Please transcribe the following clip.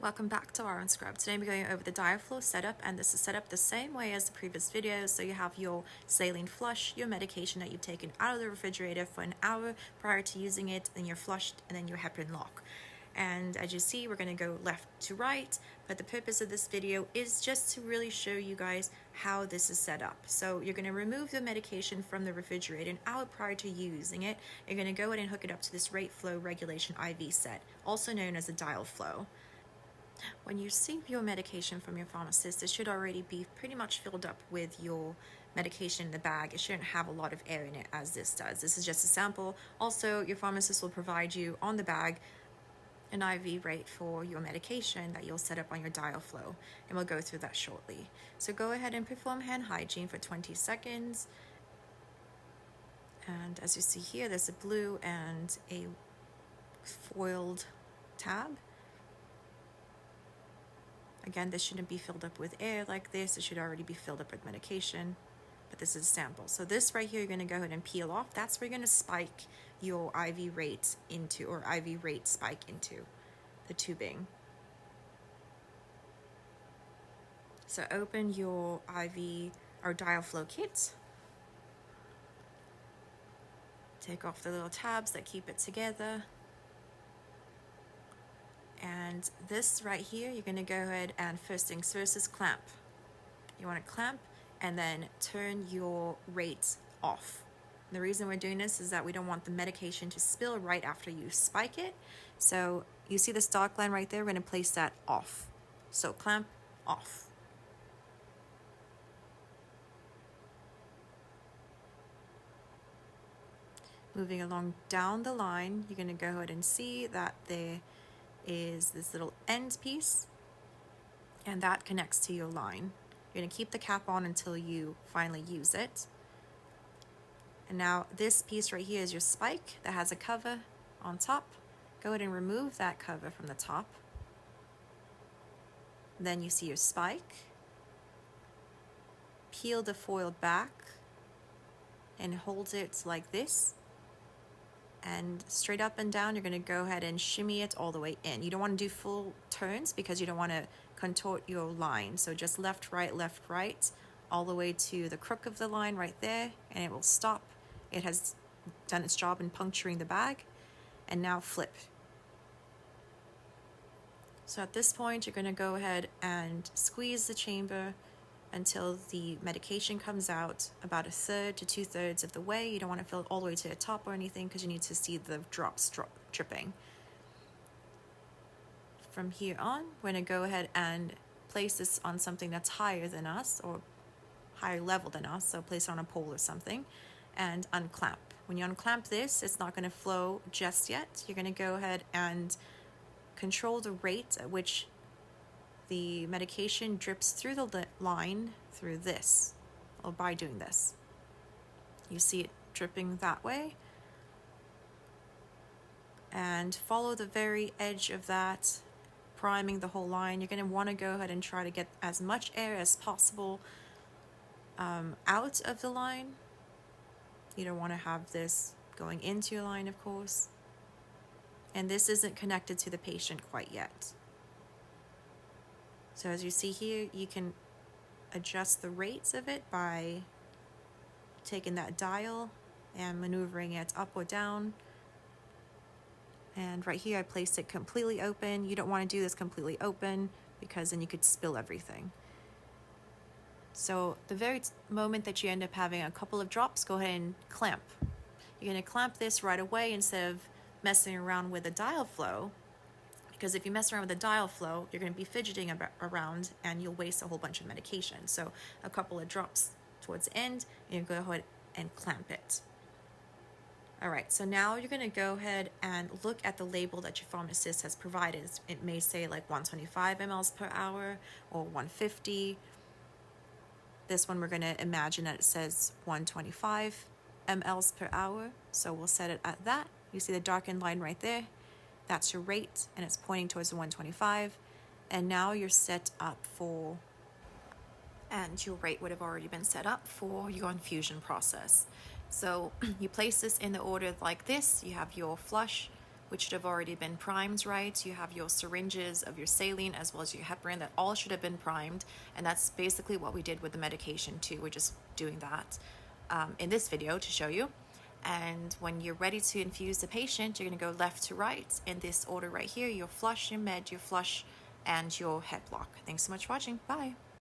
Welcome back to Rnscrub. Today we're going over the DialFlow setup, and this is set up the same way as the previous videos. So you have your saline flush, your medication that you've taken out of the refrigerator for an hour prior to using it, then you're flushed, and then your heparin lock. And as you see, we're going to go left to right, but the purpose of this video is just to really show you guys how this is set up. So you're going to remove the medication from the refrigerator an hour prior to using it. You're going to go ahead and hook it up to this rate flow regulation IV set, also known as the DialFlow. When you receive your medication from your pharmacist, it should already be pretty much filled up with your medication in the bag. It shouldn't have a lot of air in it as this does. This is just a sample. Also, your pharmacist will provide you on the bag an IV rate for your medication that you'll set up on your DialFlow, and we'll go through that shortly. So go ahead and perform hand hygiene for 20 seconds. And as you see here, there's a blue and a foiled tab. Again, this shouldn't be filled up with air like this. It should already be filled up with medication, but this is a sample. So this right here, you're going to go ahead and peel off. That's where you're going to spike your IV rate into, or IV rate spike into the tubing. So open your IV or DialFlow kit. Take off the little tabs that keep it together. And this right here, you're going to go ahead and first things first is clamp. You want to clamp and then turn your rate off. The reason we're doing this is that we don't want the medication to spill right after you spike it. So you see this dark line right there, we're going to place that off. So clamp off. Moving along down the line, you're going to go ahead and see that there is this little end piece, and that connects to your line. You're going to keep the cap on until you finally use it. And now this piece right here is your spike that has a cover on top. Go ahead and remove that cover from the top. Then you see your spike. Peel the foil back and hold it like this. And straight up and down, you're going to go ahead and shimmy it all the way in. You don't want to do full turns because you don't want to contort your line. So just left, right, all the way to the crook of the line right there, and it will stop. It has done its job in puncturing the bag. And now flip. So at this point, you're going to go ahead and squeeze the chamber until the medication comes out about 1/3 to 2/3 of the way. You don't want to fill it all the way to the top or anything because you need to see the drops dripping. From here on, we're going to go ahead and place this on something that's higher than us or higher level than us. So place it on a pole or something and unclamp. When you unclamp this, it's not going to flow just yet. You're going to go ahead and control the rate at which the medication drips through the line through this, or by doing this. You see it dripping that way. And follow the very edge of that, priming the whole line. You're going to want to go ahead and try to get as much air as possible out of the line. You don't want to have this going into your line, of course. And this isn't connected to the patient quite yet. So as you see here, you can adjust the rates of it by taking that dial and maneuvering it up or down. And right here, I placed it completely open. You don't want to do this completely open because then you could spill everything. So the very moment that you end up having a couple of drops, go ahead and clamp. You're going to clamp this right away instead of messing around with the DialFlow. Because if you mess around with the DialFlow, you're going to be fidgeting around and you'll waste a whole bunch of medication. So a couple of drops towards the end, and you go ahead and clamp it. All right, so now you're going to go ahead and look at the label that your pharmacist has provided. It may say like 125 mLs per hour or 150. This one, we're going to imagine that it says 125 mLs per hour. So we'll set it at that. You see the darkened line right there. That's your rate, and it's pointing towards the 125. And now you're set up for, and your rate would have already been set up for your infusion process. So you place this in the order like this. You have your flush, which should have already been primed, right? You have your syringes of your saline as well as your heparin that all should have been primed, and that's basically what we did with the medication too. We're just doing that in this video to show you. And when you're ready to infuse the patient, you're going to go left to right in this order right here: your flush, your med, your flush, and your head block. Thanks so much for watching. Bye.